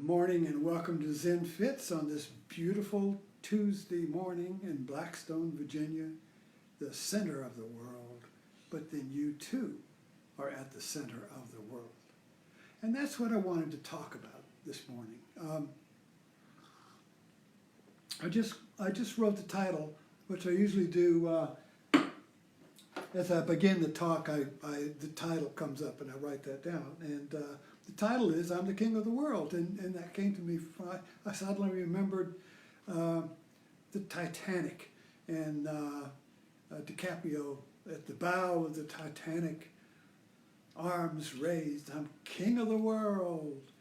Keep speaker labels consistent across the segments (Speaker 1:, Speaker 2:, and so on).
Speaker 1: morning and welcome to Zen Fits on this beautiful Tuesday morning in Blackstone, Virginia, the center of the world. But then you too are at the center of the world. And that's what I wanted to talk about this morning. I just wrote the title, which I usually do as I begin the talk. The title comes up and I write that down. And the title is "I'm the King of the World," and that came to me. I suddenly remembered the Titanic and DiCaprio at the bow of the Titanic, arms raised. "I'm King of the World,"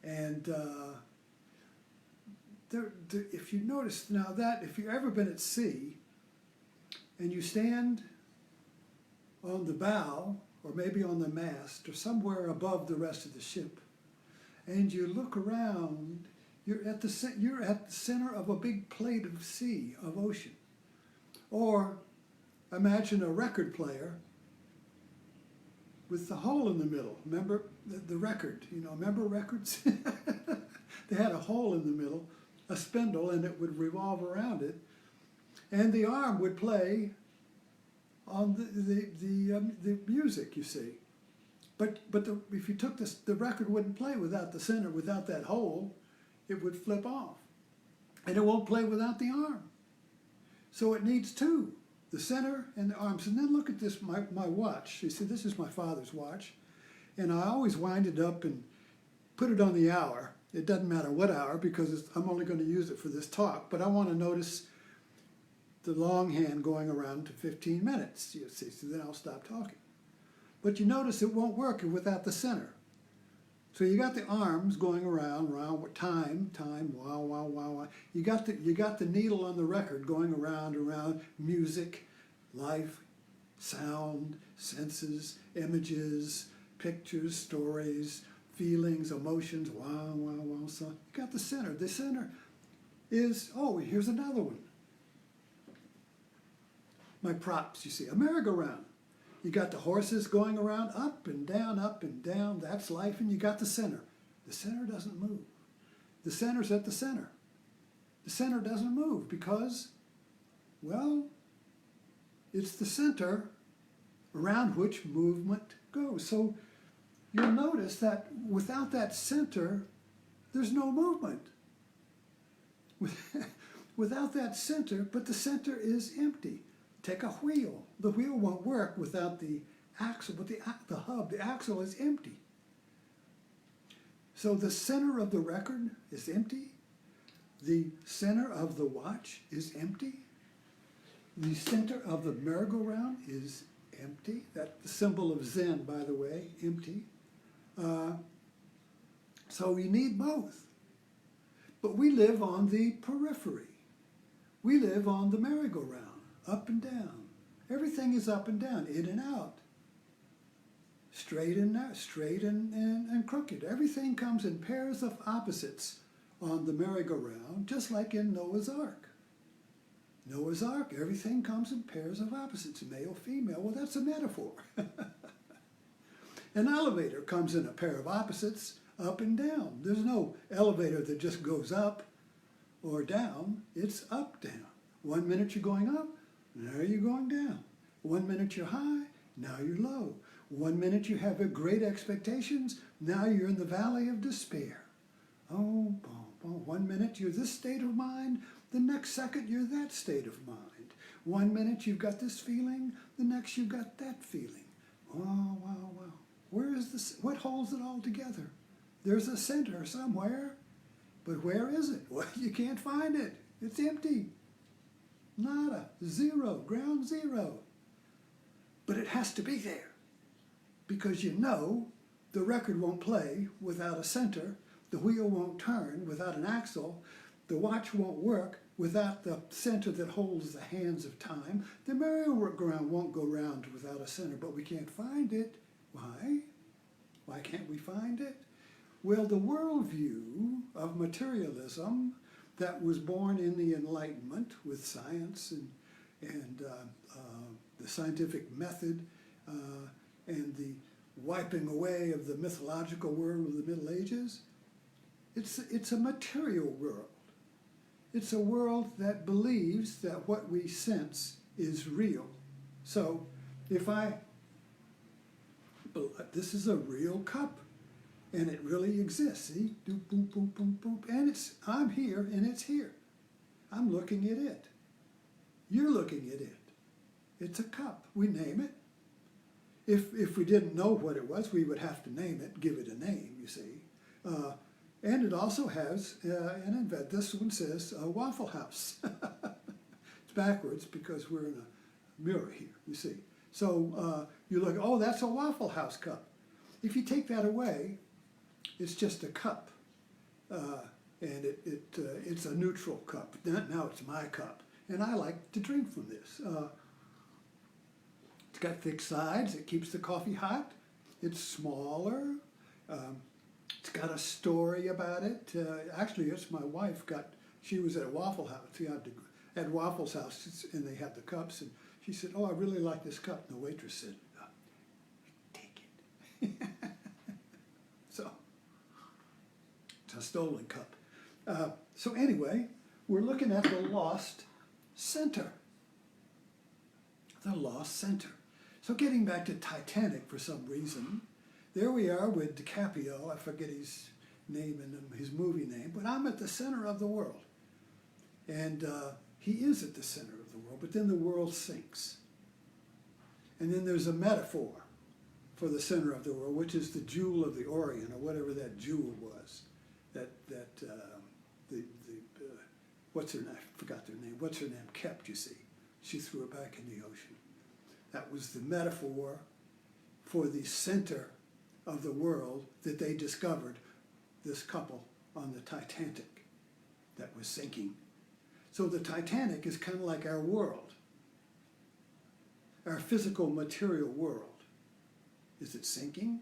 Speaker 1: and if you notice now that if you've ever been at sea and you stand on the bow or maybe on the mast or somewhere above the rest of the ship and you look around, you're at the center of a big plate of sea, of ocean. Or imagine a record player with the hole in the middle. Remember the record, remember records? They had a hole in the middle, a spindle, and it would revolve around it, and the arm would play on the music, you see. But if you took the record wouldn't play without the center, without that hole. It would flip off, and it won't play without the arm. So it needs two, the center and the arms. And then look at this, my watch. You see, this is my father's watch, and I always wind it up and put it on the hour. It doesn't matter what hour because I'm only going to use it for this talk, but I want to notice the long hand going around to 15 minutes, you see, so then I'll stop talking. But you notice it won't work without the center. So you got the arms going around with time, wow, wow, wow, wow. You got the needle on the record going around, music, life, sound, senses, images, pictures, stories, feelings, emotions, wow, wow, wow. So you got the center. The center is, here's another one. My props, you see, a merry-go-round. You got the horses going around, up and down, that's life, and you got the center. The center doesn't move. The center's at the center. The center doesn't move because, well, it's the center around which movement goes. So you'll notice that without that center, there's no movement. Without that center, but the center is empty. Take a wheel. The wheel won't work without the axle, but the hub, the axle is empty. So the center of the record is empty. The center of the watch is empty. The center of the merry-go-round is empty. That's the symbol of Zen, by the way, empty. So you need both. But we live on the periphery. We live on the merry-go-round. Up and down. Everything is up and down, in and out. Straight and narrow, straight and crooked. Everything comes in pairs of opposites on the merry-go-round, just like in Noah's Ark. Noah's Ark, everything comes in pairs of opposites, male, female. Well, that's a metaphor. An elevator comes in a pair of opposites, up and down. There's no elevator that just goes up or down. It's up, down. 1 minute you're going up, now you're going down. 1 minute you're high, now you're low. 1 minute you have great expectations, now you're in the valley of despair. 1 minute you're this state of mind, the next second you're that state of mind. 1 minute you've got this feeling, the next you've got that feeling. Wow, wow, wow. Where is this? What holds it all together? There's a center somewhere, but where is it? Well, you can't find it. It's empty. Nada, zero, ground zero. But it has to be there because the record won't play without a center, the wheel won't turn without an axle, the watch won't work without the center that holds the hands of time, the merry-go-round won't go round without a center, but we can't find it. Why? Why can't we find it? Well, the worldview of materialism that was born in the Enlightenment with science and the scientific method and the wiping away of the mythological world of the Middle Ages It's a material world. It's a world that believes that what we sense is real. So if this is a real cup, and it really exists, see? Do boom, boom, boom, boom, and I'm here, and it's here. I'm looking at it. You're looking at it. It's a cup. We name it. If we didn't know what it was, we would have to name it, give it a name, you see. And it also has an event. This one says Waffle House. It's backwards because we're in a mirror here, you see. So you look, oh, that's a Waffle House cup. If you take that away, it's just a cup. And it's a neutral cup. Now it's my cup. And I like to drink from this. It's got thick sides. It keeps the coffee hot. It's smaller. It's got a story about it. Actually, it's my wife she was at Waffle House. At Waffle's house, and they had the cups. And she said, oh, I really like this cup. And the waitress said, take it. So, it's a stolen cup. So anyway, we're looking at the lost center. The lost center. So getting back to Titanic for some reason, there we are with DiCaprio. I forget his name and his movie name, but I'm at the center of the world. And he is at the center of the world, but then the world sinks. And then there's a metaphor for the center of the world, which is the jewel of the Orient, or whatever that jewel was. What's her name? I forgot their name. What's her name? Kept, you see. She threw it back in the ocean. That was the metaphor for the center of the world that they discovered, this couple on the Titanic that was sinking. So the Titanic is kind of like our world, our physical material world. Is it sinking?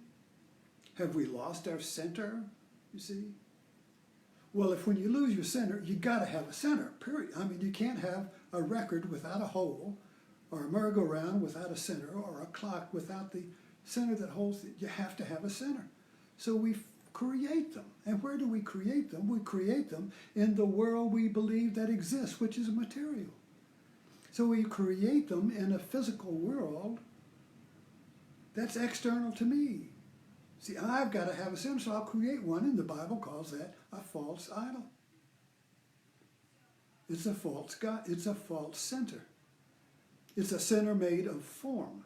Speaker 1: Have we lost our center, you see? Well, when you lose your center, you got to have a center, period. I mean, you can't have a record without a hole, or a merry-go-round without a center, or a clock without the center that holds it. You have to have a center. So we create them. And where do we create them? We create them in the world we believe that exists, which is material. So we create them in a physical world that's external to me. See, I've got to have a center, so I'll create one, and the Bible calls that a false idol. It's a false God. It's a false center. It's a center made of form.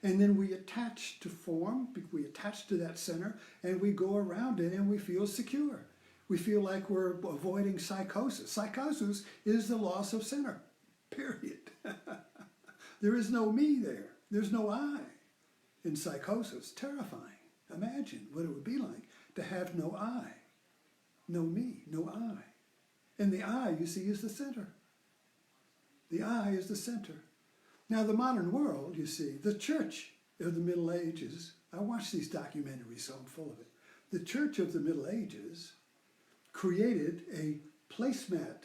Speaker 1: And then we attach to form, we attach to that center, and we go around it, and we feel secure. We feel like we're avoiding psychosis. Psychosis is the loss of center, period. There is no me there. There's no I in psychosis. Terrifying. Imagine what it would be like to have no I, no me, no I. And the I, you see, is the center. The I is the center. Now, the modern world, you see, the church of the Middle Ages, I watch these documentaries, so I'm full of it. The church of the Middle Ages created a placemat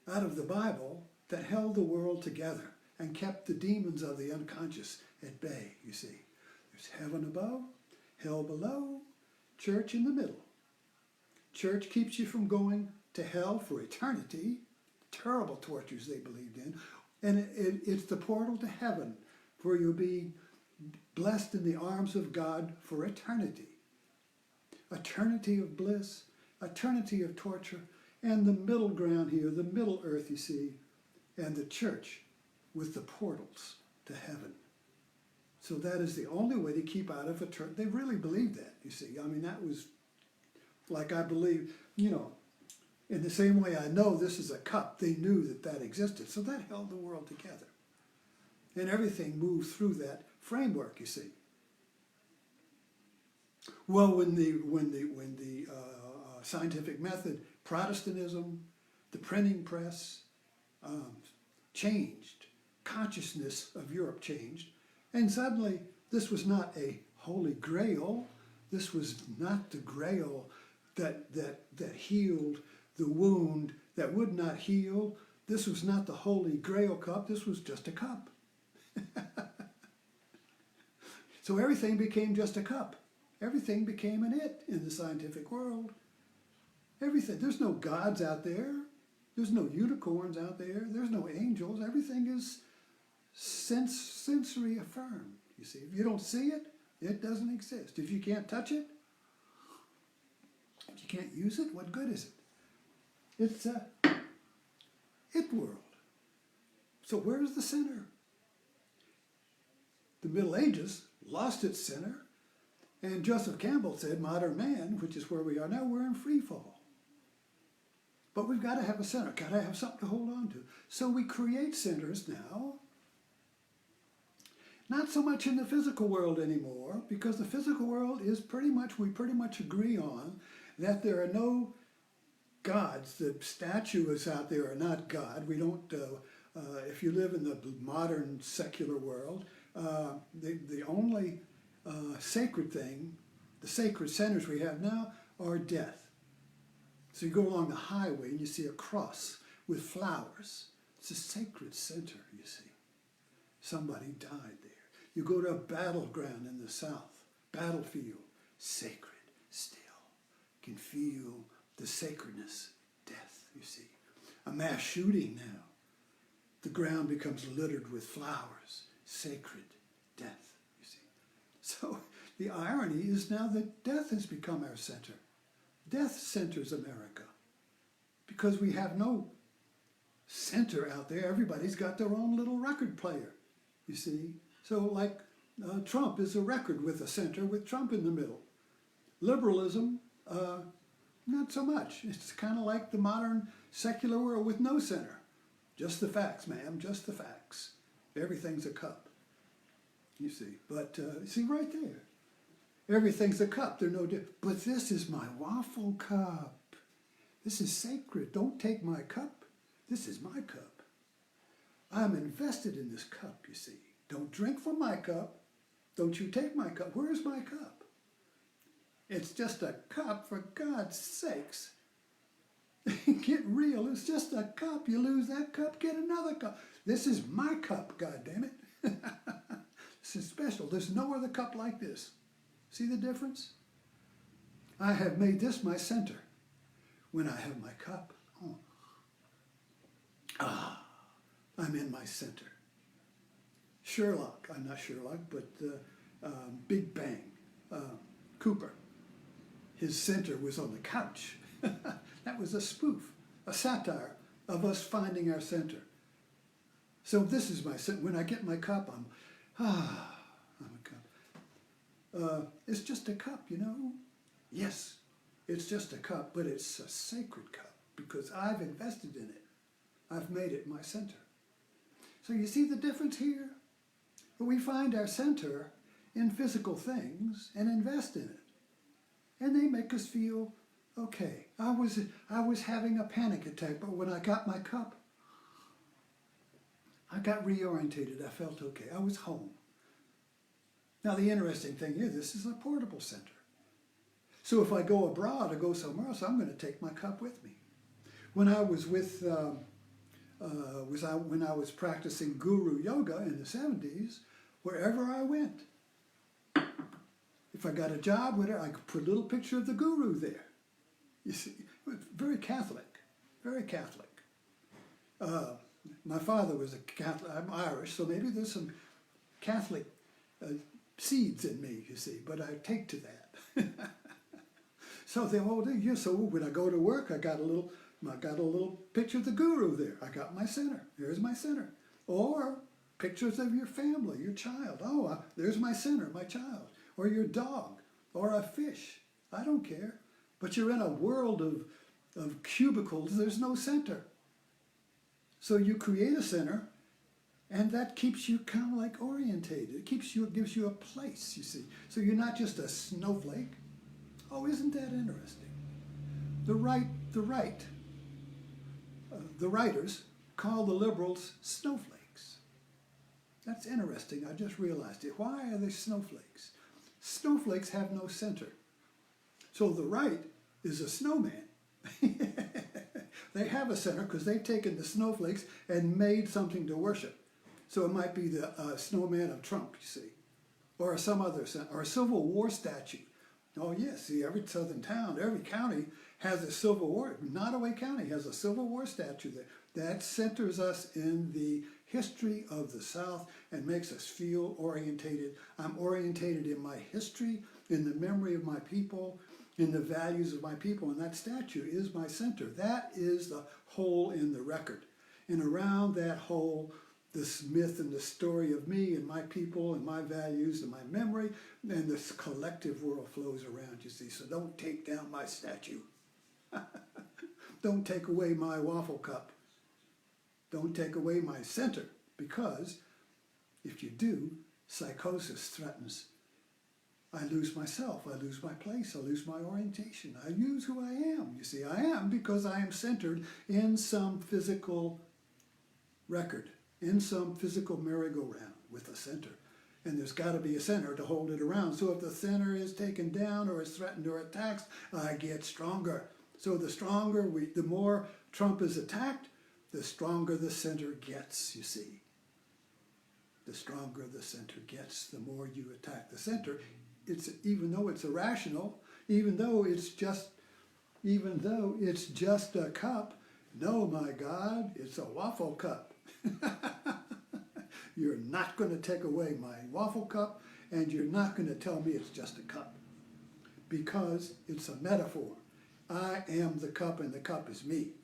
Speaker 1: out of the Bible that held the world together and kept the demons of the unconscious at bay, you see. There's heaven above, hell below, church in the middle. Church keeps you from going to hell for eternity, terrible tortures they believed in, and it's the portal to heaven where you'll be blessed in the arms of God for eternity. Eternity of bliss, eternity of torture, and the middle ground here, the middle earth, you see, and the church with the portals to heaven. So that is the only way to keep out of eternity. They really believed that, you see. I mean, that was like I believe, you know, in the same way I know this is a cup, they knew that that existed. So that held the world together. And everything moved through that framework, you see. Well, when the scientific method, Protestantism, the printing press changed, consciousness of Europe changed, and suddenly this was not a holy grail. This was not the grail that healed the wound that would not heal. This was not the holy grail cup. This was just a cup. So everything became just a cup. everything became an it in the scientific world. Everything. There's no gods out there. There's no unicorns out there. There's no angels. Everything is sensory affirmed. You see, if you don't see it, it doesn't exist. If you can't touch it, if you can't use it, what good is it? It's a it world. So where's the center? The Middle Ages lost its center, and Joseph Campbell said, modern man, which is where we are now, we're in free fall. But we've got to have a center, got to have something to hold on to. So we create centers now, not so much in the physical world anymore, because the physical world is we pretty much agree on that there are no gods. The statues out there are not God. We don't, if you live in the modern secular world, the only sacred thing, the sacred centers we have now are death. So you go along the highway and you see a cross with flowers. It's a sacred center, you see. Somebody died there. You go to a battleground in the south, battlefield, sacred, still. You can feel the sacredness, death, you see. A mass shooting now. The ground becomes littered with flowers, sacred, death, you see. So the irony is now that death has become our center. Death centers America because we have no center out there. Everybody's got their own little record player, you see. So like Trump is a record with a center with Trump in the middle. Liberalism, not so much. It's kind of like the modern secular world with no center. Just the facts, ma'am, just the facts. Everything's a cup, you see. But see right there. Everything's a cup. They're no different. But this is my waffle cup. This is sacred. Don't take my cup. This is my cup. I'm invested in this cup, you see. Don't drink from my cup. Don't you take my cup. Where's my cup? It's just a cup, for God's sakes. Get real. It's just a cup. You lose that cup, get another cup. This is my cup, God damn it. This is special. There's no other cup like this. See the difference? I have made this my center. When I have my cup, I'm in my center. Sherlock, I'm not Sherlock, but Big Bang, Cooper, his center was on the couch. That was a spoof, a satire of us finding our center. So this is my center. When I get my cup, I'm a cup. It's just a cup, you know? Yes, it's just a cup, but it's a sacred cup because I've invested in it. I've made it my center. So you see the difference here? We find our center in physical things and invest in it. And they make us feel okay. I was having a panic attack, but when I got my cup, I got reorientated. I felt okay. I was home. Now the interesting thing is, this is a portable center. So if I go abroad or go somewhere else, I'm going to take my cup with me. When I was with, when I was practicing guru yoga in the 70s, wherever I went, if I got a job, whatever, I could put a little picture of the guru there. You see, very Catholic, very Catholic. My father was a Catholic. I'm Irish, so maybe there's some Catholic seeds in me, you see, but I take to that. So they all do. Yeah, so when I go to work, I got a little picture of the guru there. I got my center. There's my center. Or pictures of your family, your child. Oh, there's my center, my child. Or your dog, or a fish. I don't care. But you're in a world of cubicles. There's no center. So you create a center, and that keeps you kind of like orientated. It gives you a place, you see. So you're not just a snowflake. Oh, isn't that interesting? The writers call the liberals snowflakes. That's interesting. I just realized it. Why are they snowflakes? Snowflakes have no center. So the right is a snowman. They have a center because they've taken the snowflakes and made something to worship. So it might be the snowman of Trump, you see, or some other, or a Civil War statue. Oh yes, see, every southern town, every county has a Civil War. Nottoway County has a Civil War statue there that centers us in the history of the South and makes us feel orientated. I'm orientated in my history, in the memory of my people, in the values of my people, and that statue is my center. That is the hole in the record. And around that hole, this myth and the story of me and my people and my values and my memory and this collective world flows around, you see. So don't take down my statue. Don't take away my waffle cup. Don't take away my center, because if you do, psychosis threatens. I lose myself, I lose my place, I lose my orientation, I lose who I am. You see, I am because I am centered in some physical record, in some physical merry-go-round with a center. And there's got to be a center to hold it around. So if the center is taken down or is threatened or attacked, I get stronger. So the more Trump is attacked, the stronger the center gets, you see. The stronger the center gets, the more you attack the center. Even though it's irrational, even though it's just a cup, no, my God, it's a waffle cup. You're not going to take away my waffle cup, and you're not going to tell me it's just a cup, because it's a metaphor. I am the cup and the cup is me.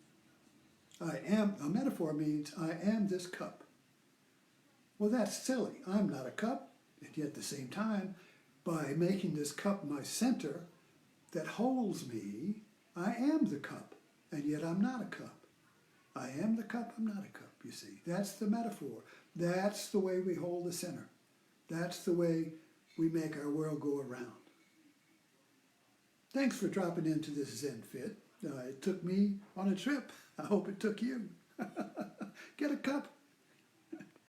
Speaker 1: A metaphor means I am this cup. Well, that's silly. I'm not a cup, and yet at the same time, by making this cup my center that holds me, I am the cup, and yet I'm not a cup. I am the cup, I'm not a cup, you see. That's the metaphor. That's the way we hold the center. That's the way we make our world go around. Thanks for dropping into this Zen Fit. It took me on a trip. I hope it took you. Get a cup,